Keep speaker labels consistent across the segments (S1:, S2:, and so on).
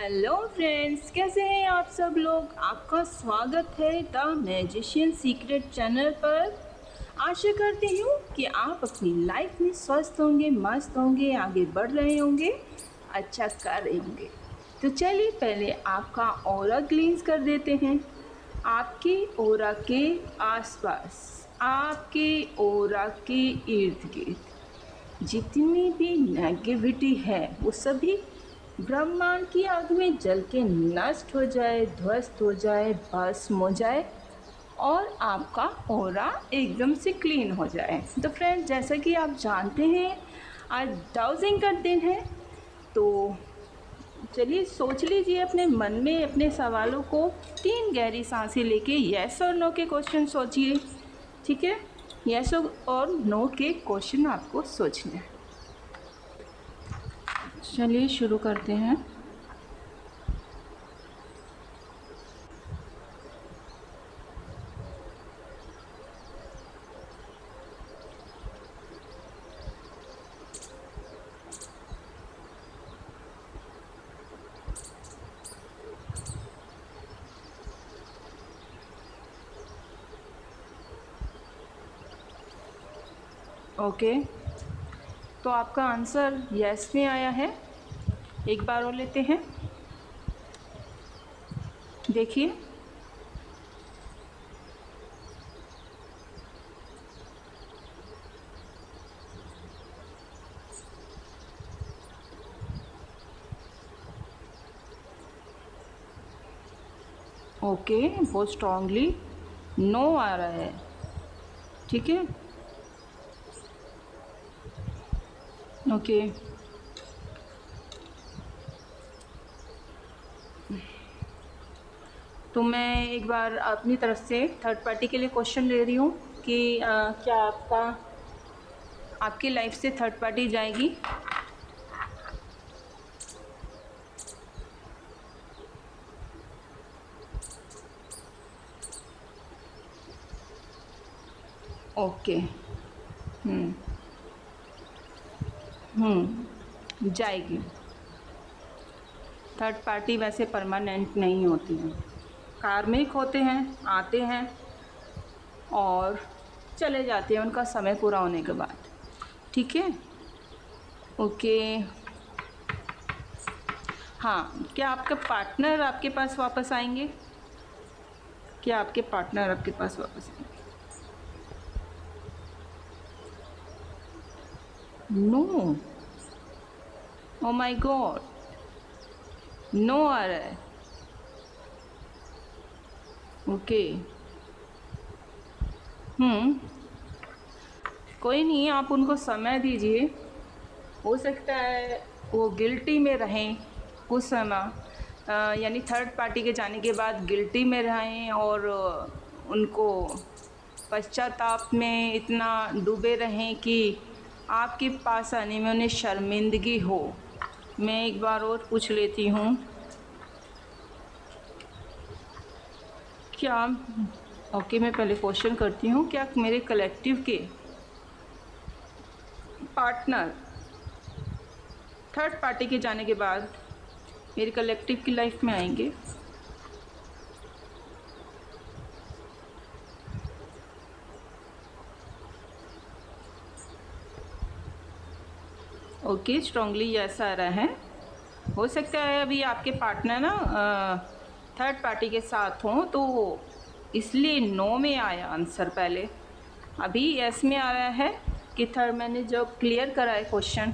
S1: Hello friends, कैसे हैं आप सब लोग। आपका स्वागत है द मैजिशियन सीक्रेट चैनल पर। आशा करती हूँ कि आप अपनी लाइफ में स्वस्थ होंगे, मस्त होंगे, आगे बढ़ रहे होंगे, अच्छा कर रहे होंगे। तो चलिए पहले आपका ऑरा क्लींस कर देते हैं। आपके ऑरा के आसपास, आपके ऑरा के इर्द गिर्द जितनी भी नेगेटिविटी है वो सभी ब्रह्मांड की आग में जल के नष्ट हो जाए, ध्वस्त हो जाए, भस्म हो जाए और आपका ऑरा एकदम से क्लीन हो जाए। तो फ्रेंड्स, जैसा कि आप जानते हैं आज डाउजिंग का दिन है। तो चलिए सोच लीजिए अपने मन में अपने सवालों को। 3 गहरी सांसें लेके यस और नो के क्वेश्चन सोचिए। ठीक है, यस और नो के क्वेश्चन आपको सोचने हैं। चलिए शुरू करते हैं। ओके, तो आपका आंसर यस में आया है। एक बार और लेते हैं, देखिए। ओके, बहुत स्ट्रांगली नो आ रहा है। ठीक है, ओके। तो मैं एक बार अपनी तरफ से थर्ड पार्टी के लिए क्वेश्चन ले रही हूँ कि क्या आपकी लाइफ से थर्ड पार्टी जाएगी। ओके। हम्म जाएगी। थर्ड पार्टी वैसे परमानेंट नहीं होती हैं, कार्मिक होते हैं, आते हैं और चले जाते हैं उनका समय पूरा होने के बाद। ठीक है, ओके। हाँ, क्या आपका पार्टनर आपके पास वापस आएंगे? क्या आपके पार्टनर आपके पास वापस आएंगे? No, oh my God, no आ रहा है। ओके। कोई नहीं, आप उनको समय दीजिए। हो सकता है वो गिल्टी में रहें कुछ समय, यानी थर्ड पार्टी के जाने के बाद गिल्टी में रहें और उनको पश्चाताप में इतना डूबे रहें कि आपके पास आने में उन्हें शर्मिंदगी हो। मैं एक बार और पूछ लेती हूँ, क्या ओके, मैं पहले क्वेश्चन करती हूँ, क्या मेरे कलेक्टिव के पार्टनर थर्ड पार्टी के जाने के बाद मेरे कलेक्टिव की लाइफ में आएंगे? ओके, स्ट्रांगली यस आ रहा है। हो सकता है अभी आपके पार्टनर ना थर्ड पार्टी के साथ हों, तो इसलिए नो में आया आंसर पहले। अभी यस में आ रहा है कि थर्ड, मैंने जो क्लियर करा है क्वेश्चन।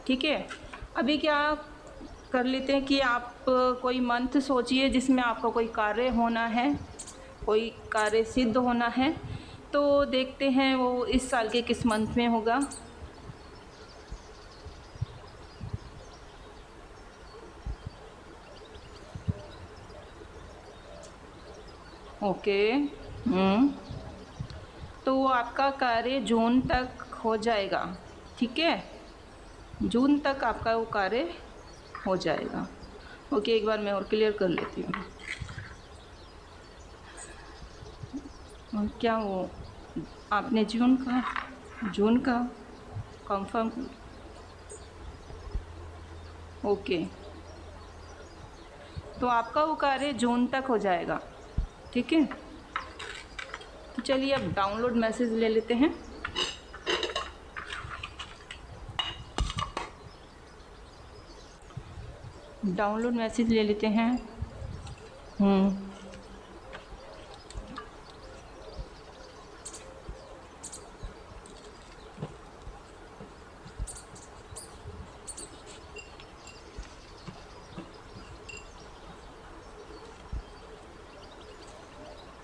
S1: ठीक है, अभी क्या कर लेते हैं कि आप कोई मंथ सोचिए जिसमें आपका कोई कार्य होना है, कोई कार्य सिद्ध होना है। तो देखते हैं वो इस साल के किस मंथ में होगा। ओके। तो आपका कार्य जून तक हो जाएगा। ठीक है, जून तक आपका वो कार्य हो जाएगा। ओके, एक बार मैं और क्लियर कर लेती हूँ। और क्या वो आपने जून का कंफर्म? ओके, तो आपका वो कार्य जून तक हो जाएगा। ठीक है, तो चलिए अब डाउनलोड मैसेज ले लेते हैं। डाउनलोड मैसेज ले लेते हैं।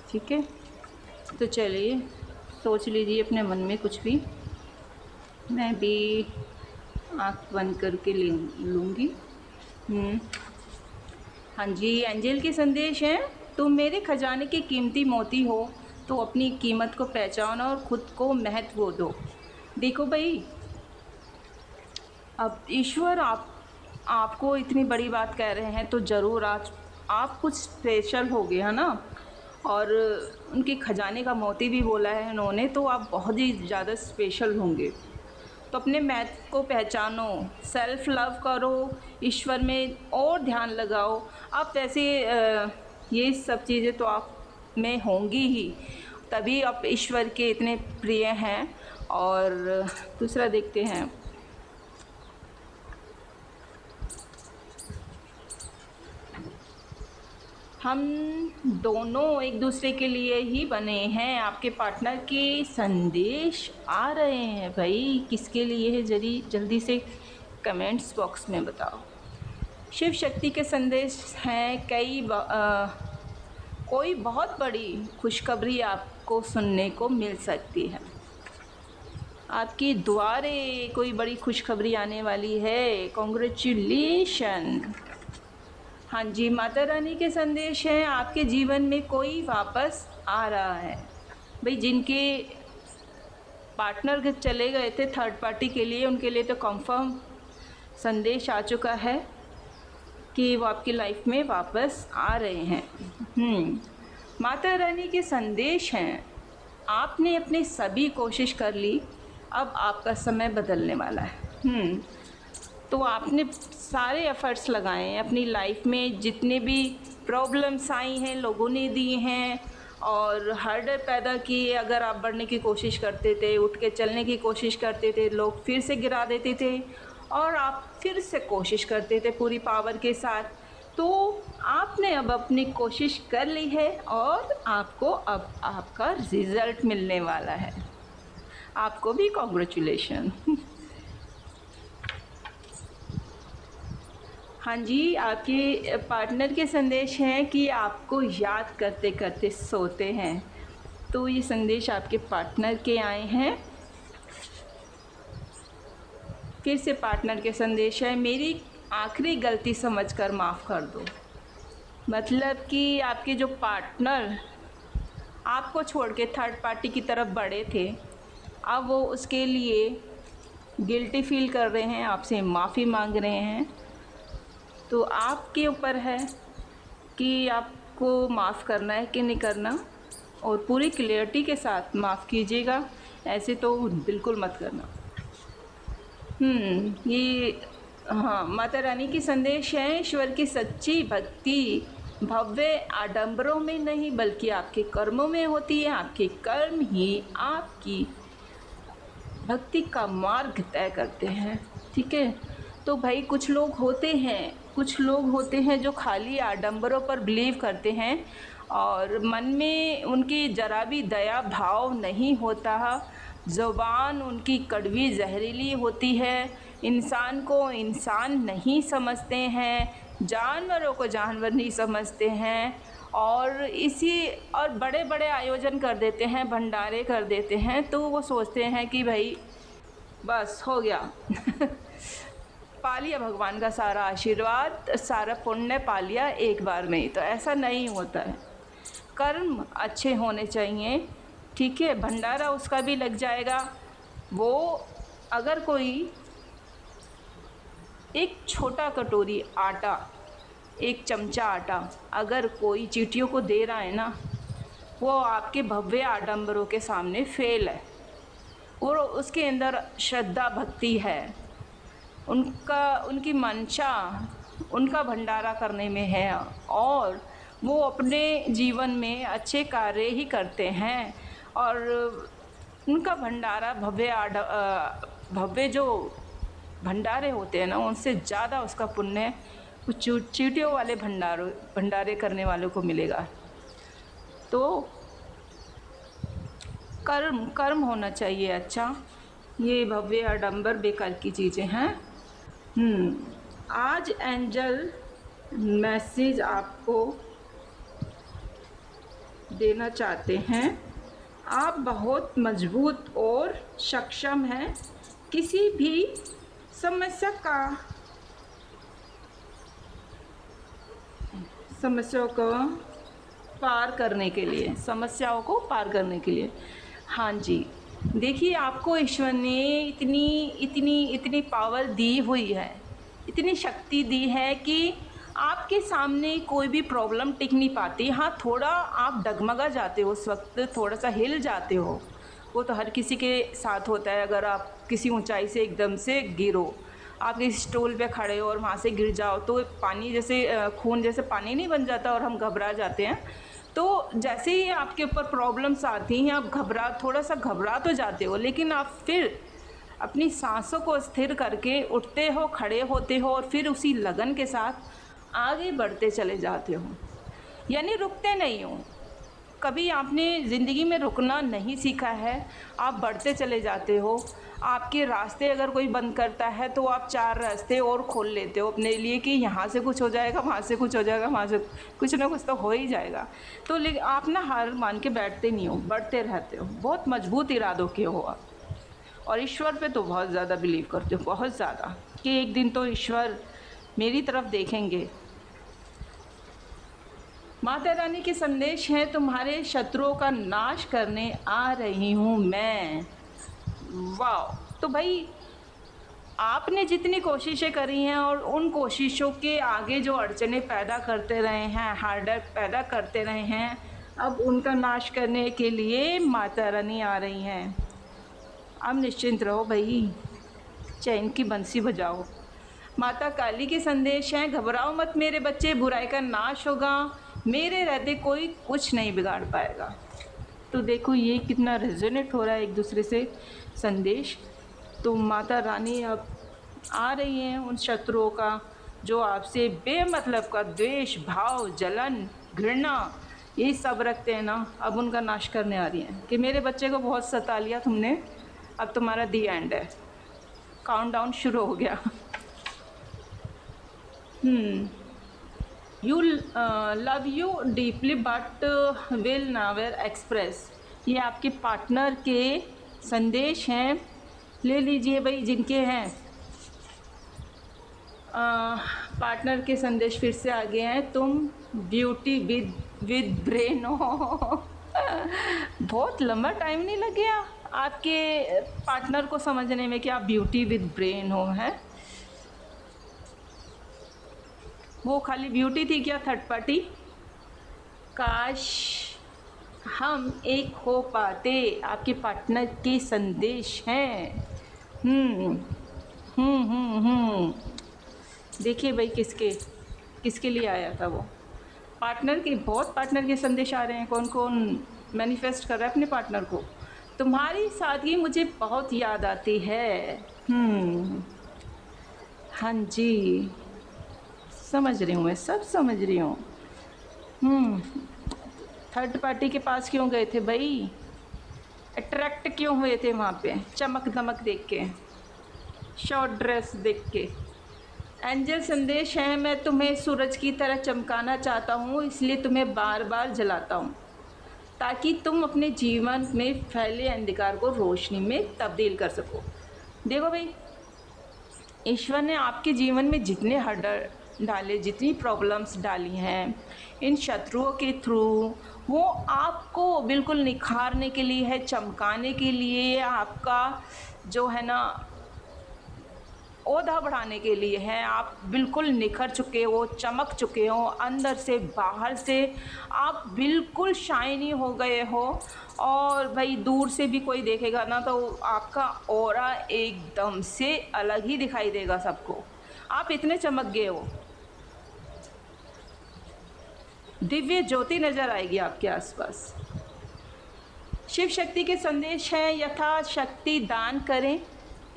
S1: ठीक है, तो चलिए सोच लीजिए अपने मन में कुछ भी। मैं भी आँख बंद करके ले लूँगी। हाँ जी, एंजल के संदेश हैं। तुम मेरे खजाने के कीमती मोती हो, तो अपनी कीमत को पहचानो और ख़ुद को महत्व दो। देखो भाई, अब ईश्वर आपको इतनी बड़ी बात कह रहे हैं, तो ज़रूर आज आप कुछ स्पेशल होगे, है ना। और उनके खजाने का मोती भी बोला है उन्होंने, तो आप बहुत ही ज़्यादा स्पेशल होंगे। तो अपने महत्व को पहचानो, सेल्फ लव करो, ईश्वर में और ध्यान लगाओ। आप वैसे ये सब चीज़ें तो आप में होंगी ही, तभी आप ईश्वर के इतने प्रिय हैं। और दूसरा देखते हैं, हम दोनों एक दूसरे के लिए ही बने हैं। आपके पार्टनर के संदेश आ रहे हैं भाई, किसके लिए है जल्दी से कमेंट्स बॉक्स में बताओ। शिव शक्ति के संदेश हैं। कोई बहुत बड़ी खुशखबरी आपको सुनने को मिल सकती है। आपकी द्वारे कोई बड़ी खुशखबरी आने वाली है। कॉन्ग्रेचुलेशन। हाँ जी, माता रानी के संदेश हैं। आपके जीवन में कोई वापस आ रहा है। भाई, जिनके पार्टनर चले गए थे थर्ड पार्टी के लिए, उनके लिए तो कंफर्म संदेश आ चुका है कि वो आपकी लाइफ में वापस आ रहे हैं। माता रानी के संदेश हैं। आपने अपनी सभी कोशिश कर ली, अब आपका समय बदलने वाला है। तो आपने सारे एफ़र्ट्स लगाए हैं अपनी लाइफ में, जितने भी प्रॉब्लम्स आई हैं लोगों ने दिए हैं और हर्डल पैदा किए। अगर आप बढ़ने की कोशिश करते थे, उठ के चलने की कोशिश करते थे, लोग फिर से गिरा देते थे और आप फिर से कोशिश करते थे पूरी पावर के साथ। तो आपने अब अपनी कोशिश कर ली है और आपको अब आपका रिज़ल्ट मिलने वाला है। आपको भी कॉन्ग्रेचुलेशन। हाँ जी, आपके पार्टनर के संदेश हैं कि आपको याद करते करते सोते हैं। तो ये संदेश आपके पार्टनर के आए हैं। फिर से पार्टनर के संदेश है, मेरी आखिरी गलती समझकर माफ़ कर दो। मतलब कि आपके जो पार्टनर आपको छोड़ के थर्ड पार्टी की तरफ बढ़े थे, अब वो उसके लिए गिल्टी फील कर रहे हैं, आपसे माफ़ी मांग रहे हैं। तो आपके ऊपर है कि आपको माफ़ करना है कि नहीं करना, और पूरी क्लियरिटी के साथ माफ़ कीजिएगा, ऐसे तो बिल्कुल मत करना। ये हाँ, माता रानी की संदेश है। ईश्वर की सच्ची भक्ति भव्य आडंबरों में नहीं बल्कि आपके कर्मों में होती है। आपके कर्म ही आपकी भक्ति का मार्ग तय करते हैं। ठीक है, तो भाई कुछ लोग होते हैं जो खाली आडंबरों पर बिलीव करते हैं और मन में उनकी ज़रा भी दया भाव नहीं होता। ज़ुबान उनकी कड़वी जहरीली होती है। इंसान को इंसान नहीं समझते हैं, जानवरों को जानवर नहीं समझते हैं। और बड़े बड़े आयोजन कर देते हैं, भंडारे कर देते हैं, तो वो सोचते हैं कि भाई बस हो गया पा लिया भगवान का सारा आशीर्वाद, सारा पुण्य पा लिया एक बार में ही। तो ऐसा नहीं होता है, कर्म अच्छे होने चाहिए। ठीक है, भंडारा उसका भी लग जाएगा। वो अगर कोई एक छोटा कटोरी आटा, एक चमचा आटा अगर कोई चींटियों को दे रहा है ना, वो आपके भव्य आडंबरों के सामने फेल है। और उसके अंदर श्रद्धा भक्ति है, उनकी मंशा उनका भंडारा करने में है और वो अपने जीवन में अच्छे कार्य ही करते हैं और उनका भंडारा भव्य जो भंडारे होते हैं ना उनसे ज़्यादा उसका पुण्य कुछ चींटियों वाले भंडारे करने वालों को मिलेगा। तो कर्म कर्म होना चाहिए अच्छा, ये भव्य आडंबर बेकार की चीज़ें हैं। आज एंजल मैसेज आपको देना चाहते हैं, आप बहुत मजबूत और सक्षम हैं किसी भी समस्याओं को पार करने के लिए। हाँ जी, देखिए आपको ईश्वर ने इतनी पावर दी हुई है, इतनी शक्ति दी है कि आपके सामने कोई भी प्रॉब्लम टिक नहीं पाती। हाँ, थोड़ा आप डगमगा जाते हो, उस वक्त थोड़ा सा हिल जाते हो, वो तो हर किसी के साथ होता है। अगर आप किसी ऊंचाई से एकदम से गिरो, आप किसी स्टूल पे खड़े हो और वहाँ से गिर जाओ तो पानी जैसे खून जैसे पानी नहीं बन जाता और हम घबरा जाते हैं। तो जैसे ही आपके ऊपर प्रॉब्लम्स आती हैं आप थोड़ा सा घबरा तो जाते हो, लेकिन आप फिर अपनी सांसों को स्थिर करके उठते हो, खड़े होते हो और फिर उसी लगन के साथ आगे बढ़ते चले जाते हो, यानी रुकते नहीं हो। कभी आपने ज़िंदगी में रुकना नहीं सीखा है, आप बढ़ते चले जाते हो। आपके रास्ते अगर कोई बंद करता है तो आप 4 रास्ते और खोल लेते हो अपने लिए कि यहाँ से कुछ हो जाएगा, वहाँ से कुछ हो जाएगा, वहाँ से कुछ ना कुछ तो हो ही जाएगा। तो लेकिन आप ना हार मान के बैठते नहीं हो, बढ़ते रहते हो, बहुत मजबूत इरादों के हो आप। और ईश्वर पे तो बहुत ज़्यादा बिलीव करते हो, बहुत ज़्यादा, कि एक दिन तो ईश्वर मेरी तरफ देखेंगे। माता रानी के संदेश हैं, तुम्हारे शत्रुओं का नाश करने आ रही हूँ मैं। वाह! तो भाई आपने जितनी कोशिशें करी हैं और उन कोशिशों के आगे जो अड़चने पैदा करते रहे हैं, हार्डर पैदा करते रहे हैं, अब उनका नाश करने के लिए माता रानी आ रही हैं। अब निश्चिंत रहो भाई, चैन की बंसी बजाओ। माता काली के संदेश हैं, घबराओ मत मेरे बच्चे, बुराई का नाश होगा, मेरे रहते कोई कुछ नहीं बिगाड़ पाएगा। तो देखो ये कितना रेजोनेट हो रहा है एक दूसरे से संदेश। तो माता रानी अब आ रही हैं उन शत्रुओं का जो आपसे बेमतलब का द्वेष, भाव, जलन, घृणा ये सब रखते हैं ना, अब उनका नाश करने आ रही हैं कि मेरे बच्चे को बहुत सता लिया तुमने, अब तुम्हारा दी एंड है, काउंटडाउन शुरू हो गया। You love you deeply but will never express, ये आपके पार्टनर के संदेश हैं। ले लीजिए भाई जिनके हैं पार्टनर के संदेश फिर से आ गए हैं। तुम ब्यूटी विद ब्रेन हो। बहुत लंबा टाइम नहीं लग गया आपके पार्टनर को समझने में कि आप ब्यूटी विद ब्रेन हो, हैं? वो खाली ब्यूटी थी क्या थर्ड पार्टी? काश हम एक हो पाते, आपके पार्टनर के संदेश हैं। देखिए भाई किसके लिए आया था वो पार्टनर के, बहुत पार्टनर के संदेश आ रहे हैं। कौन कौन मैनिफेस्ट कर रहा है अपने पार्टनर को? तुम्हारी सादगी मुझे बहुत याद आती है। हाँ जी, समझ रही हूँ, मैं सब समझ रही हूँ। थर्ड पार्टी के पास क्यों गए थे भाई? अट्रैक्ट क्यों हुए थे वहाँ पे? चमक दमक देख के, शॉर्ट ड्रेस देख के। एंजल संदेश है, मैं तुम्हें सूरज की तरह चमकाना चाहता हूँ, इसलिए तुम्हें बार बार जलाता हूँ ताकि तुम अपने जीवन में फैले अंधकार को रोशनी में तब्दील कर सको। देखो भाई, ईश्वर ने आपके जीवन में जितने हर्डल डाले, जितनी प्रॉब्लम्स डाली हैं इन शत्रुओं के थ्रू, वो आपको बिल्कुल निखारने के लिए है, चमकाने के लिए, आपका जो है ना ओधा बढ़ाने के लिए है। आप बिल्कुल निखर चुके हो, चमक चुके हो, अंदर से बाहर से आप बिल्कुल शाइनी हो गए हो। और भाई दूर से भी कोई देखेगा ना तो आपका ऑरा एकदम से अलग ही दिखाई देगा सबको। आप इतने चमक गए हो, दिव्य ज्योति नज़र आएगी आपके आसपास। शिव शक्ति के संदेश हैं, यथाशक्ति दान करें,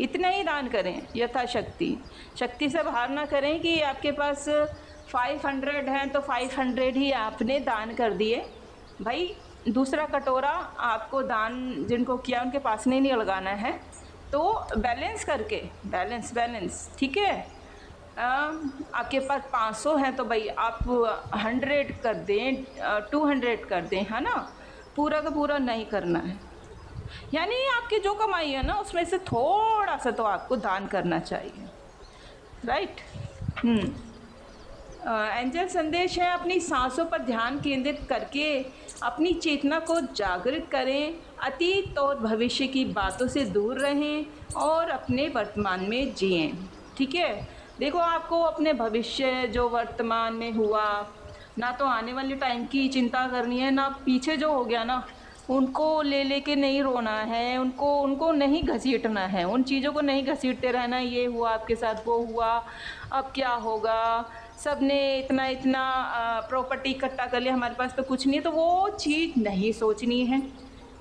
S1: इतना ही दान करें यथाशक्ति। शक्ति से बाहर ना करें कि आपके पास 500 हैं तो 500 ही आपने दान कर दिए। भाई दूसरा कटोरा आपको दान जिनको किया उनके पास नहीं लगाना है। तो बैलेंस करके, बैलेंस ठीक है। आपके पास 500 हैं तो भाई आप 100 कर दें, 200 कर दें, है ना। पूरा का पूरा नहीं करना है। यानी आपकी जो कमाई है ना उसमें से थोड़ा सा तो आपको दान करना चाहिए, राइट। एंजल संदेश है, अपनी सांसों पर ध्यान केंद्रित करके अपनी चेतना को जागृत करें, अतीत और भविष्य की बातों से दूर रहें और अपने वर्तमान में जिएं। ठीक है, देखो आपको अपने भविष्य जो वर्तमान में हुआ, ना तो आने वाले टाइम की चिंता करनी है, ना पीछे जो हो गया ना उनको ले के नहीं रोना है, उनको नहीं घसीटना है, उन चीज़ों को नहीं घसीटते रहना, ये हुआ आपके साथ, वो हुआ, अब क्या होगा, सब ने इतना प्रॉपर्टी इकट्ठा कर लिया, हमारे पास तो कुछ नहीं है, तो वो चीज़ नहीं सोचनी है।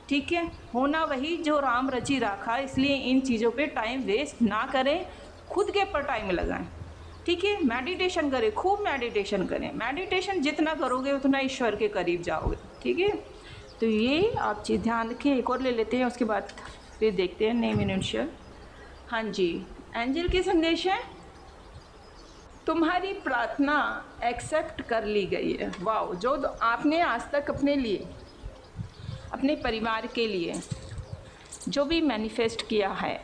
S1: ठीक है, होना वही जो राम रची राखा, इसलिए इन चीज़ों पे टाइम वेस्ट ना करें, खुद के ऊपर टाइम लगाएं। ठीक है, मेडिटेशन करें, खूब मेडिटेशन करें। मेडिटेशन जितना करोगे उतना ईश्वर के करीब जाओगे। ठीक है, तो ये आप चीज़ ध्यान रखें। एक और ले लेते हैं, उसके बाद फिर देखते हैं नेम इनिशियल। हाँ जी, एंजल के संदेश है, तुम्हारी प्रार्थना एक्सेप्ट कर ली गई है। वाह, जो आपने आज तक अपने लिए, अपने परिवार के लिए जो भी मैनिफेस्ट किया है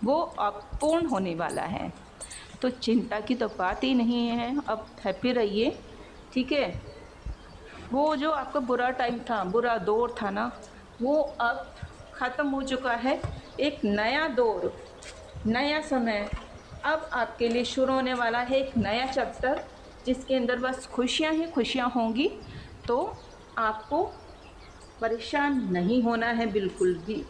S1: वो अब पूर्ण होने वाला है। तो चिंता की तो बात ही नहीं है, अब हैप्पी रहिए। ठीक है, वो जो आपका बुरा टाइम था, बुरा दौर था ना, वो अब ख़त्म हो चुका है। एक नया दौर, नया समय अब आपके लिए शुरू होने वाला है, एक नया चैप्टर जिसके अंदर बस खुशियाँ ही खुशियाँ होंगी। तो आपको परेशान नहीं होना है बिल्कुल भी।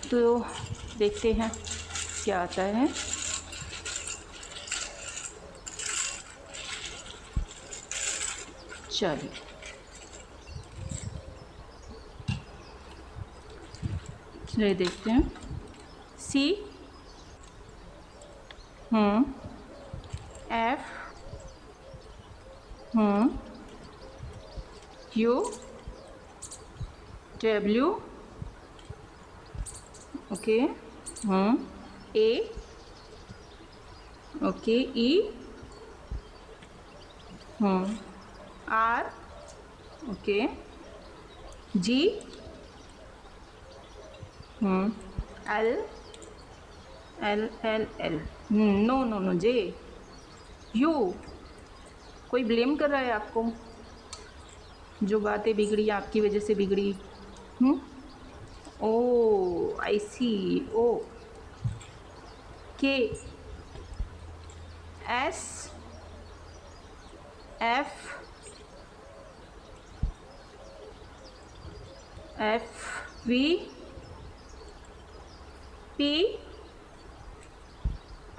S1: तो देखते हैं क्या आता है। चलिए, चलिए देखते हैं। C, F, U, W, okay, A, okay, E, R, okay, G, L, L, L, L, no no no, J, U. कोई ब्लेम कर रहा है आपको, जो बातें बिगड़ी आपकी वजह से बिगड़ी। ओ आई C, O, K, S, F, F, V, P,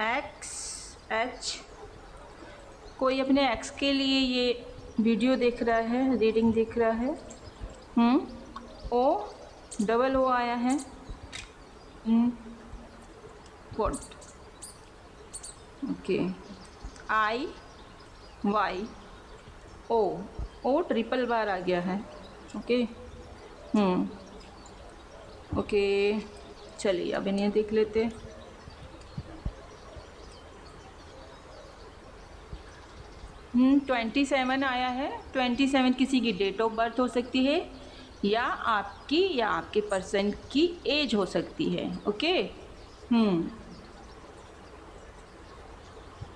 S1: X, H. कोई अपने एक्स के लिए ये वीडियो देख रहा है, रीडिंग देख रहा है। ओ, डबल ओ आया है। What, okay, I, Y, O, O triple बार आ गया है। ओके, ओके, चलिए अब इन्हें देख लेते। 27 आया है। 27 किसी की डेट ऑफ बर्थ हो सकती है, या आपकी या आपके पर्सन की एज हो सकती है। ओके,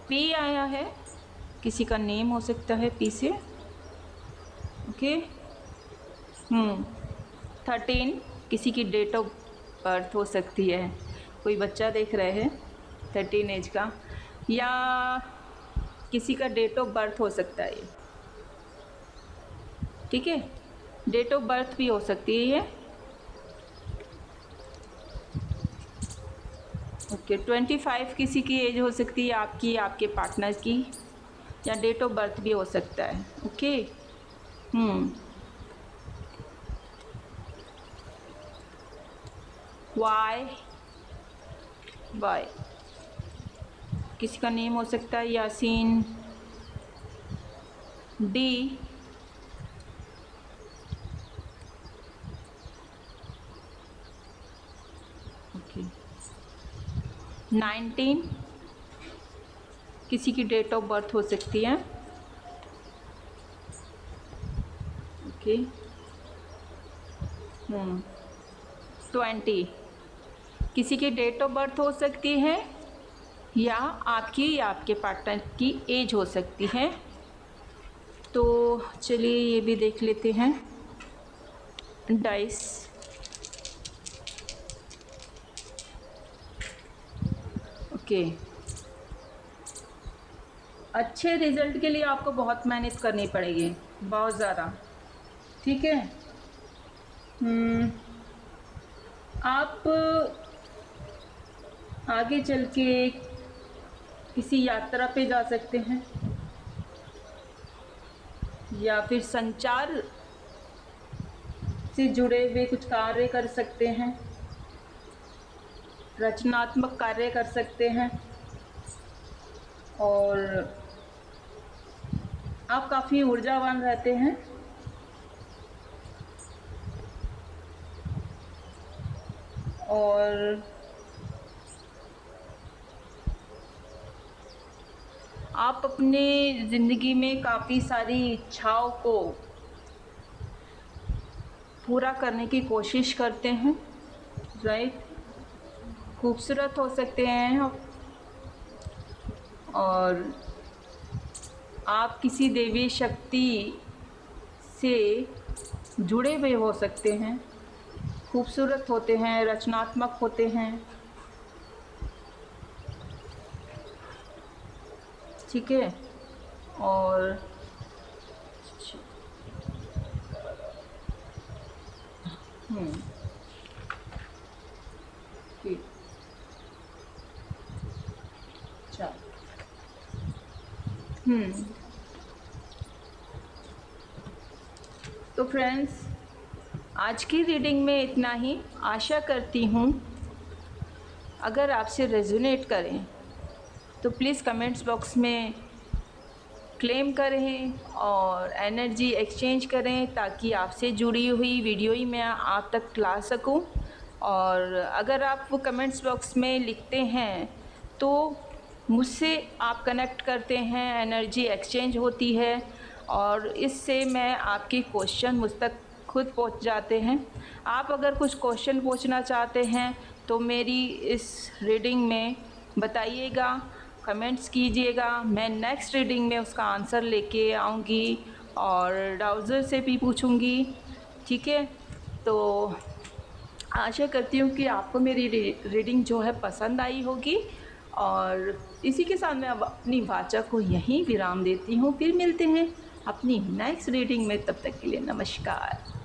S1: पी आया है, किसी का नेम हो सकता है पी से। ओके, 13 किसी की डेट ऑफ बर्थ हो सकती है, कोई बच्चा देख रहे हैं 13 एज का, या किसी का डेट ऑफ बर्थ हो सकता है। ठीक है, डेट ऑफ बर्थ भी हो सकती है ये। ओके 25 किसी की एज हो सकती है, आपकी, आपके पार्टनर की, या डेट ऑफ बर्थ भी हो सकता है। ओके वाई वाई किसी का नेम हो सकता है यासीन। डी ओके 19 किसी की डेट ऑफ बर्थ हो सकती है। ओके 20 किसी की डेट ऑफ बर्थ हो सकती है, या आपकी या आपके पार्टनर की एज हो सकती है। तो चलिए ये भी देख लेते हैं। डाइस ओके अच्छे रिज़ल्ट के लिए आपको बहुत मेहनत करनी पड़ेगी, बहुत ज़्यादा। ठीक है आप आगे चल के किसी यात्रा पे जा सकते हैं, या फिर संचार से जुड़े हुए कुछ कार्य कर सकते हैं, रचनात्मक कार्य कर सकते हैं, और आप काफ़ी ऊर्जावान रहते हैं। और आप अपनी ज़िंदगी में काफ़ी सारी इच्छाओं को पूरा करने की कोशिश करते हैं, राइट। खूबसूरत हो सकते हैं, और आप किसी देवी शक्ति से जुड़े हुए हो सकते हैं, खूबसूरत होते हैं, रचनात्मक होते हैं। ठीक है, और ठीक चल तो फ्रेंड्स, आज की रीडिंग में इतना ही। आशा करती हूँ अगर आपसे रेजोनेट करें तो प्लीज़ कमेंट्स बॉक्स में क्लेम करें और एनर्जी एक्सचेंज करें, ताकि आपसे जुड़ी हुई वीडियो ही मैं आप तक ला सकूं। और अगर आप वो कमेंट्स बॉक्स में लिखते हैं तो मुझसे आप कनेक्ट करते हैं, एनर्जी एक्सचेंज होती है, और इससे मैं आपके क्वेश्चन मुझ तक खुद पहुंच जाते हैं। आप अगर कुछ क्वेश्चन पूछना चाहते हैं तो मेरी इस रीडिंग में बताइएगा, कमेंट्स कीजिएगा। मैं नेक्स्ट रीडिंग में उसका आंसर लेके आऊँगी और डाउज़र से भी पूछूँगी। ठीक है, तो आशा करती हूँ कि आपको मेरी रीडिंग जो है पसंद आई होगी। और इसी के साथ मैं अब अपनी वाचा को यहीं विराम देती हूँ। फिर मिलते हैं अपनी नेक्स्ट रीडिंग में, तब तक के लिए नमस्कार।